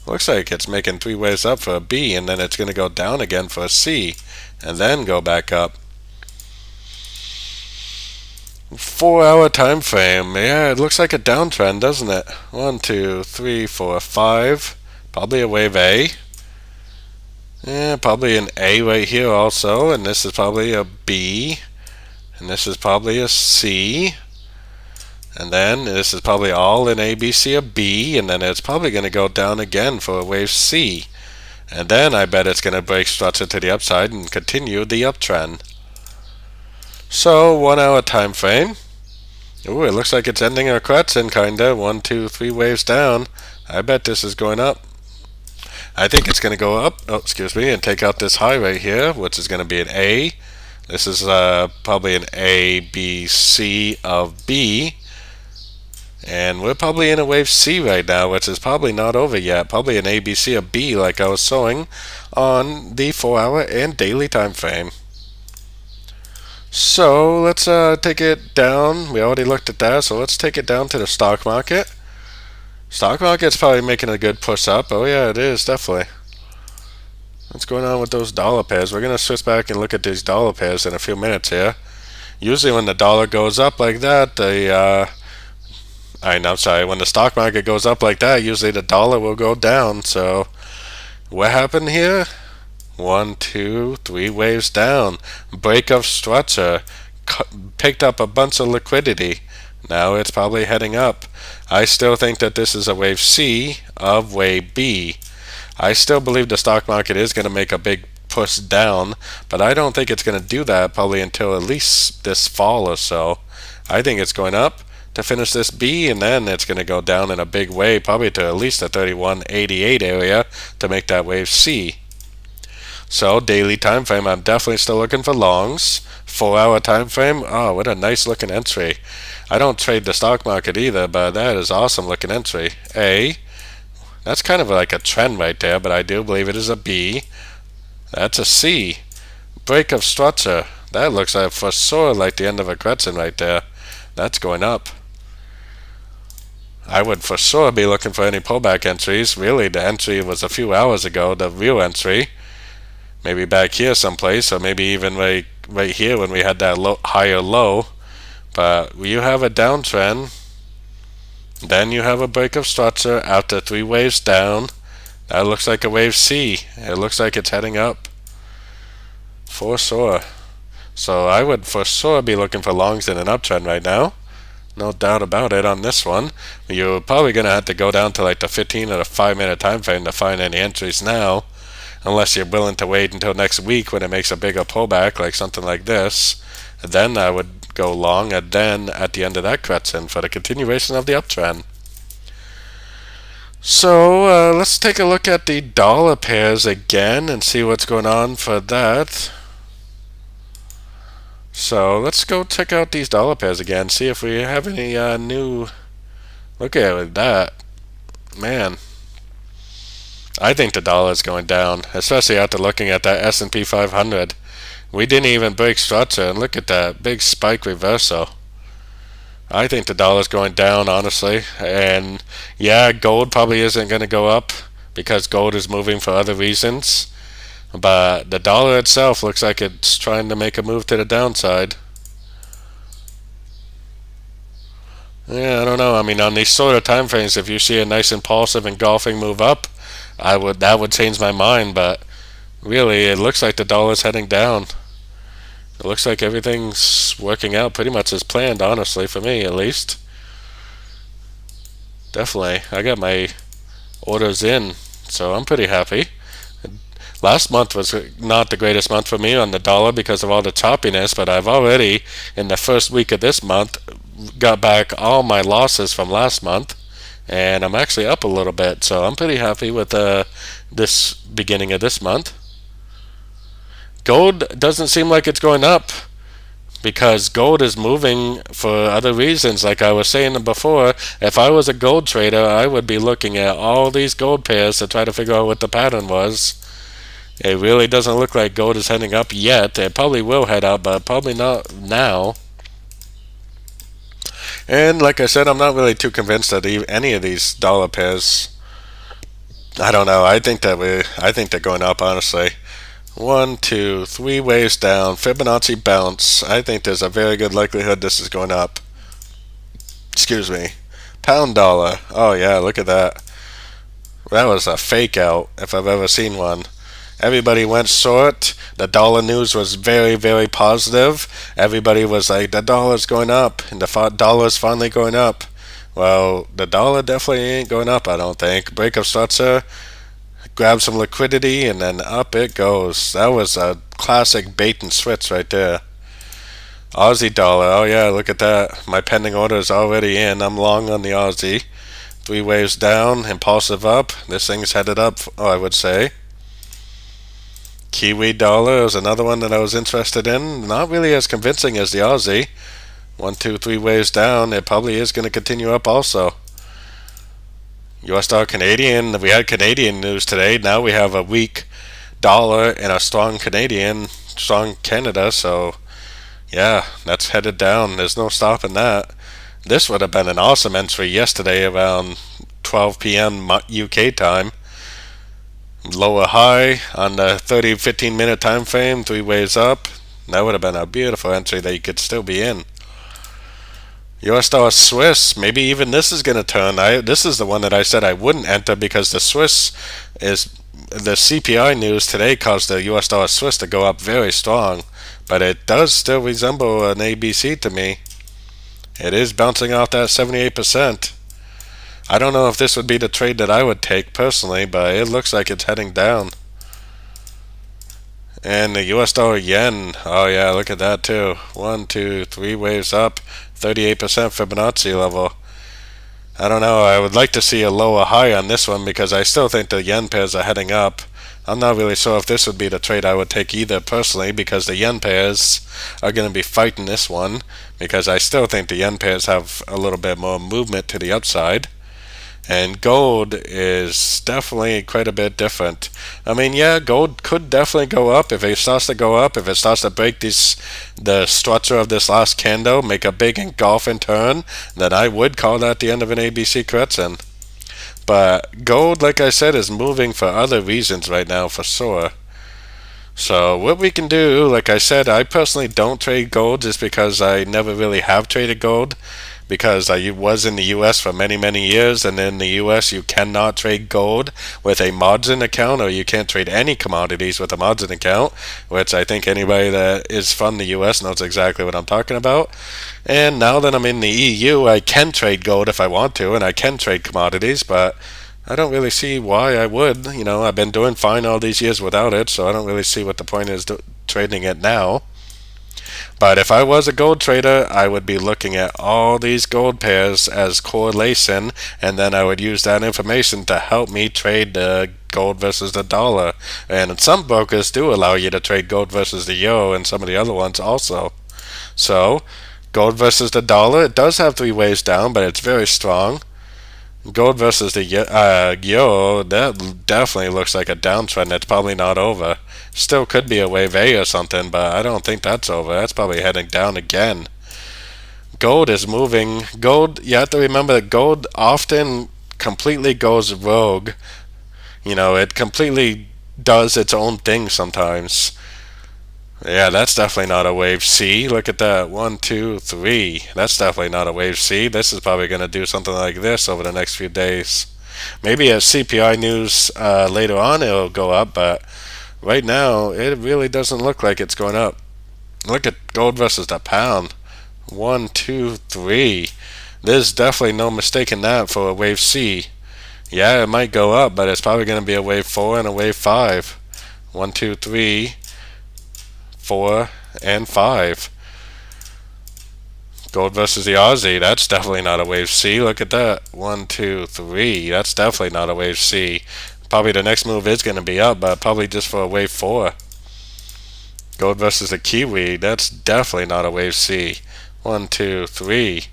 Looks like it's making 3 waves up for a B, and then it's going to go down again for a C, and then go back up. 4-hour time frame. Yeah, it looks like a downtrend, doesn't it? 1, 2, 3, 4, 5. Probably a wave A. Yeah, probably an A right here also, and this is probably a B, and this is probably a C. And then this is probably all in A, B, C, or B, and then it's probably going to go down again for a wave C. And then I bet it's going to break structure to the upside and continue the uptrend. So 1-hour time frame. Ooh, it looks like it's ending our correction, kinda. 1, 2, 3 waves down. I bet this is going up. I think it's going to go up, and take out this high right here, which is going to be an A. This is probably an A, B, C of B. And we're probably in a wave C right now, which is probably not over yet. Probably an A, B, C, or B like I was showing on the 4-hour and daily time frame. So let's take it down. We already looked at that, so let's take it down to the stock market. Stock market's probably making a good push up. Oh yeah, it is, definitely. What's going on with those dollar pairs? We're going to switch back and look at these dollar pairs in a few minutes here. Usually when the dollar goes up like that, when the stock market goes up like that, usually the dollar will go down. So what happened here? 1, 2, 3 waves down. Break of structure. Picked up a bunch of liquidity. Now it's probably heading up. I still think that this is a wave C of wave B. I still believe the stock market is going to make a big push down, but I don't think it's going to do that probably until at least this fall or so. I think it's going up to finish this B, and then it's going to go down in a big way, probably to at least the 31.88 area to make that wave C. So daily time frame, I'm definitely still looking for longs. 4-hour time frame, oh, what a nice looking entry. I don't trade the stock market either, but that is awesome looking entry. A, that's kind of like a trend right there, but I do believe it is a B. That's a C. Break of structure, that looks like for sure like the end of a correction right there. That's going up. I would for sure be looking for any pullback entries. Really, the entry was a few hours ago, the real entry. Maybe back here someplace, or maybe even right here when we had that higher low. But you have a downtrend. Then you have a break of structure after 3 waves down. That looks like a wave C. It looks like it's heading up. For sure. So I would for sure be looking for longs in an uptrend right now. No doubt about it on this one. You're probably going to have to go down to like the 15 or the 5-minute time frame to find any entries now. Unless you're willing to wait until next week when it makes a bigger pullback, like something like this. Then I would go long, and then at the end of that correction for the continuation of the uptrend. So let's take a look at the dollar pairs again and see what's going on for that. So let's go check out these dollar pairs again, see if we have any new. Look at that, man. I think the dollar is going down, especially after looking at that S&P 500. We didn't even break structure, and look at that big spike reversal. I think the dollar is going down, honestly. And yeah, gold probably isn't going to go up because gold is moving for other reasons. But the dollar itself looks like it's trying to make a move to the downside. Yeah, I don't know. I mean, on these sort of time frames, if you see a nice impulsive engulfing move up, that would change my mind. But really, it looks like the dollar's heading down. It looks like everything's working out pretty much as planned, honestly, for me at least. Definitely. I got my orders in, so I'm pretty happy. Last month was not the greatest month for me on the dollar because of all the choppiness, but I've already, in the first week of this month, got back all my losses from last month, and I'm actually up a little bit, so I'm pretty happy with this beginning of this month. Gold doesn't seem like it's going up because gold is moving for other reasons. Like I was saying before, if I was a gold trader, I would be looking at all these gold pairs to try to figure out what the pattern was. It really doesn't look like gold is heading up yet. It probably will head up, but probably not now. And like I said, I'm not really too convinced that any of these dollar pairs. I don't know. I think they're going up, honestly. One, two, three waves down. Fibonacci bounce. I think there's a very good likelihood this is going up. Excuse me. Pound dollar. Oh yeah, look at that. That was a fake out if I've ever seen one. Everybody went short. The dollar news was very, very positive. Everybody was like, the dollar's going up, and the dollar's finally going up. Well, the dollar definitely ain't going up, I don't think. Break of structure, grab some liquidity, and then up it goes. That was a classic bait and switch right there. Aussie dollar. Oh yeah, look at that. My pending order is already in. I'm long on the Aussie. Three waves down, impulsive up. This thing's headed up, I would say. Kiwi dollar is another one that I was interested in. Not really as convincing as the Aussie. One, two, three waves down. It probably is going to continue up also. US dollar Canadian. We had Canadian news today. Now we have a weak dollar and a strong Canadian, strong Canada. So yeah, that's headed down. There's no stopping that. This would have been an awesome entry yesterday around 12 p.m. UK time. Lower high on the 15 minute time frame, three waves up. That would have been a beautiful entry that you could still be in. US dollar Swiss, maybe even this is going to turn. This is the one that I said I wouldn't enter because the Swiss is the CPI news today caused the US dollar Swiss to go up very strong, but it does still resemble an ABC to me. It is bouncing off that 78%. I don't know if this would be the trade that I would take personally, but it looks like it's heading down. And the US dollar yen, oh yeah, look at that too. One, two, three waves up, 38% Fibonacci level. I don't know, I would like to see a lower high on this one because I still think the yen pairs are heading up. I'm not really sure if this would be the trade I would take either personally because the yen pairs are going to be fighting this one because I still think the yen pairs have a little bit more movement to the upside. And gold is definitely quite a bit different. I mean, yeah, gold could definitely go up if it starts to go up. If it starts to break the structure of this last candle, make a big engulfing turn, then I would call that the end of an ABC correction. But gold, like I said, is moving for other reasons right now for sure. So what we can do, like I said, I personally don't trade gold just because I never really have traded gold. Because I was in the US for many, many years, and in the US you cannot trade gold with a margin account, or you can't trade any commodities with a margin account, which I think anybody that is from the US knows exactly what I'm talking about. And now that I'm in the EU, I can trade gold if I want to, and I can trade commodities, but I don't really see why I would. You know, I've been doing fine all these years without it, so I don't really see what the point is trading it now. But if I was a gold trader, I would be looking at all these gold pairs as correlation, and then I would use that information to help me trade the gold versus the dollar. And some brokers do allow you to trade gold versus the euro and some of the other ones also. So, gold versus the dollar, it does have three ways down, but it's very strong. Gold versus the euro, that definitely looks like a downtrend. It's probably not over. Still could be a wave A or something, but I don't think that's over. That's probably heading down again. Gold is moving. Gold, you have to remember that gold often completely goes rogue. You know, it completely does its own thing sometimes. Yeah, that's definitely not a wave C. Look at that. 1, 2, 3. That's definitely not a wave C. This is probably going to do something like this over the next few days. Maybe as CPI news later on it'll go up, but right now it really doesn't look like it's going up. Look at gold versus the pound. 1, 2, 3. There's definitely no mistaking that for a wave C. Yeah, it might go up, but it's probably going to be a wave 4 and a wave 5. 1, 2, 3, 4, and 5. Gold versus the Aussie. That's definitely not a wave C. Look at that. 1, 2, 3. That's definitely not a wave C. Probably the next move is going to be up, but probably just for a wave 4. Gold versus the Kiwi. That's definitely not a wave C. 1, 2, 3.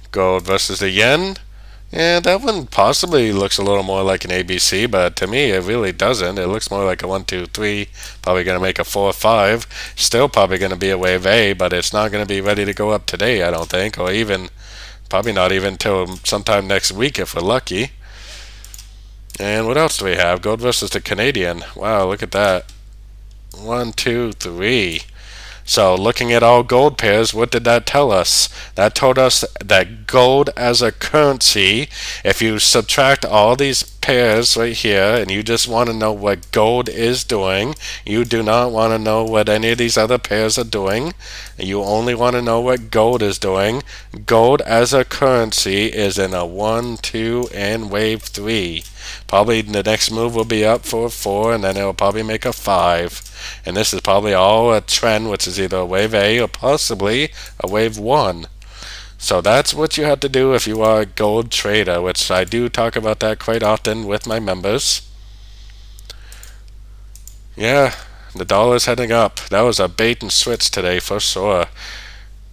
Gold versus the yen. Yeah, that one possibly looks a little more like an ABC, but to me it really doesn't. It looks more like a 1, 2, 3. Probably going to make a 4, 5. Still probably going to be a wave A, but it's not going to be ready to go up today, I don't think, or even probably not even till sometime next week if we're lucky. And what else do we have? Gold versus the Canadian. Wow, look at that. 1, 2, 3. So looking at all gold pairs, what did that tell us? That told us that gold as a currency, if you subtract all these pairs right here and you just want to know what gold is doing, you do not want to know what any of these other pairs are doing, you only want to know what gold is doing. Gold as a currency is in a 1, 2, and wave 3. Probably the next move will be up for a 4, and then it'll probably make a 5. And this is probably all a trend, which is either a wave A or possibly a wave 1. So that's what you have to do if you are a gold trader, which I do talk about that quite often with my members. Yeah, the dollar's heading up. That was a bait and switch today for sure.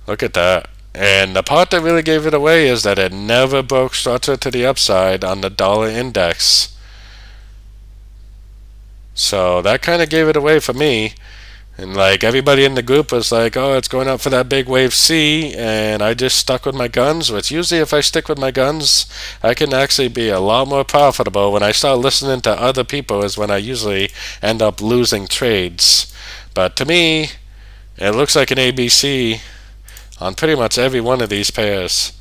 Look at that. And the part that really gave it away is that it never broke structure to the upside on the dollar index. So that kind of gave it away for me. And like everybody in the group was like, oh, it's going up for that big wave C, and I just stuck with my guns, which usually if I stick with my guns, I can actually be a lot more profitable. When I start listening to other people is when I usually end up losing trades. But to me, it looks like an ABC on pretty much every one of these pairs.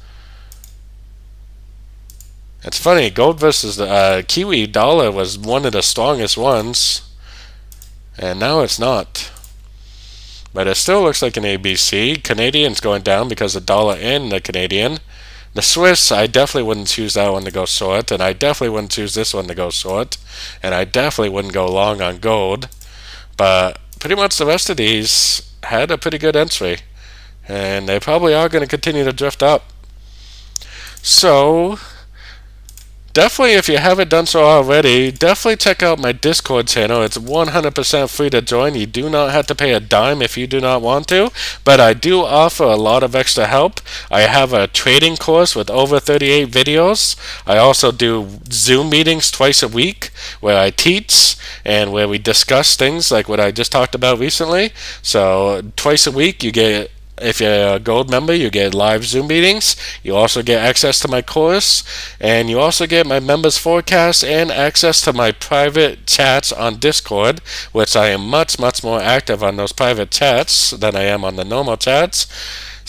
It's funny, gold versus the Kiwi dollar was one of the strongest ones, and now it's not. But it still looks like an ABC. Canadian's going down because the dollar and the Canadian. The Swiss, I definitely wouldn't choose that one to go short, and I definitely wouldn't choose this one to go short, and I definitely wouldn't go long on gold. But pretty much the rest of these had a pretty good entry, and they probably are going to continue to drift up. So definitely, if you haven't done so already, definitely check out my Discord channel. It's 100% free to join. You do not have to pay a dime if you do not want to, but I do offer a lot of extra help. I have a trading course with over 38 videos. I also do Zoom meetings twice a week where I teach and where we discuss things like what I just talked about recently. So twice a week you get, if you're a gold member, you get live Zoom meetings. You also get access to my course, and you also get my members forecast and access to my private chats on Discord, which I am much more active on those private chats than I am on the normal chats.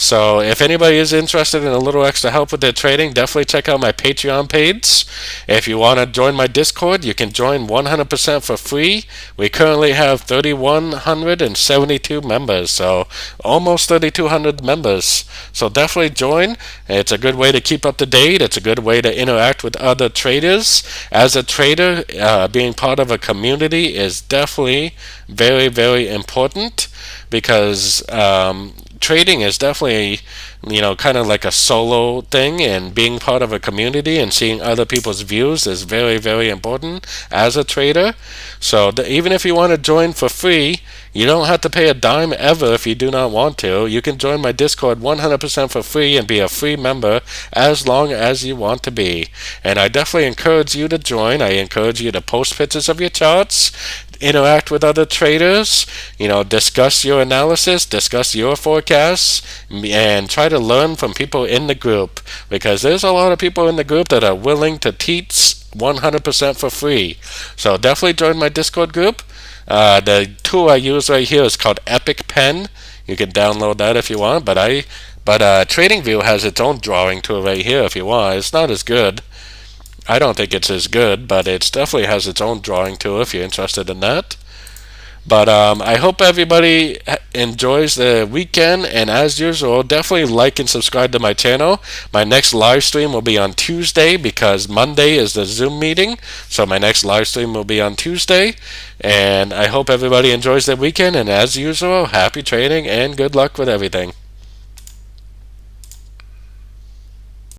So if anybody is interested in a little extra help with their trading, definitely check out my Patreon page. If you want to join my Discord, you can join 100% for free. We currently have 3,172 members, so almost 3,200 members. So definitely join. It's a good way to keep up to date. It's a good way to interact with other traders. As a trader, being part of a community is definitely very important, because trading is definitely, kind of like a solo thing, and being part of a community and seeing other people's views is very important as a trader. So even if you want to join for free, you don't have to pay a dime ever if you do not want to. You can join my Discord 100% for free and be a free member as long as you want to be. And I definitely encourage you to join. I encourage you to post pictures of your charts, interact with other traders, discuss your analysis, discuss your forecasts, and try to learn from people in the group, because there's a lot of people in the group that are willing to teach 100% for free. So definitely join my Discord group. The tool I use right here is called Epic Pen. You can download that if you want, but TradingView has its own drawing tool right here if you want. It's not as good. I don't think it's as good, but it definitely has its own drawing tool if you're interested in that. But I hope everybody enjoys the weekend, and as usual, definitely like and subscribe to my channel. My next live stream will be on Tuesday because Monday is the Zoom meeting, so my next live stream will be on Tuesday. And I hope everybody enjoys their weekend, and as usual, happy trading and good luck with everything.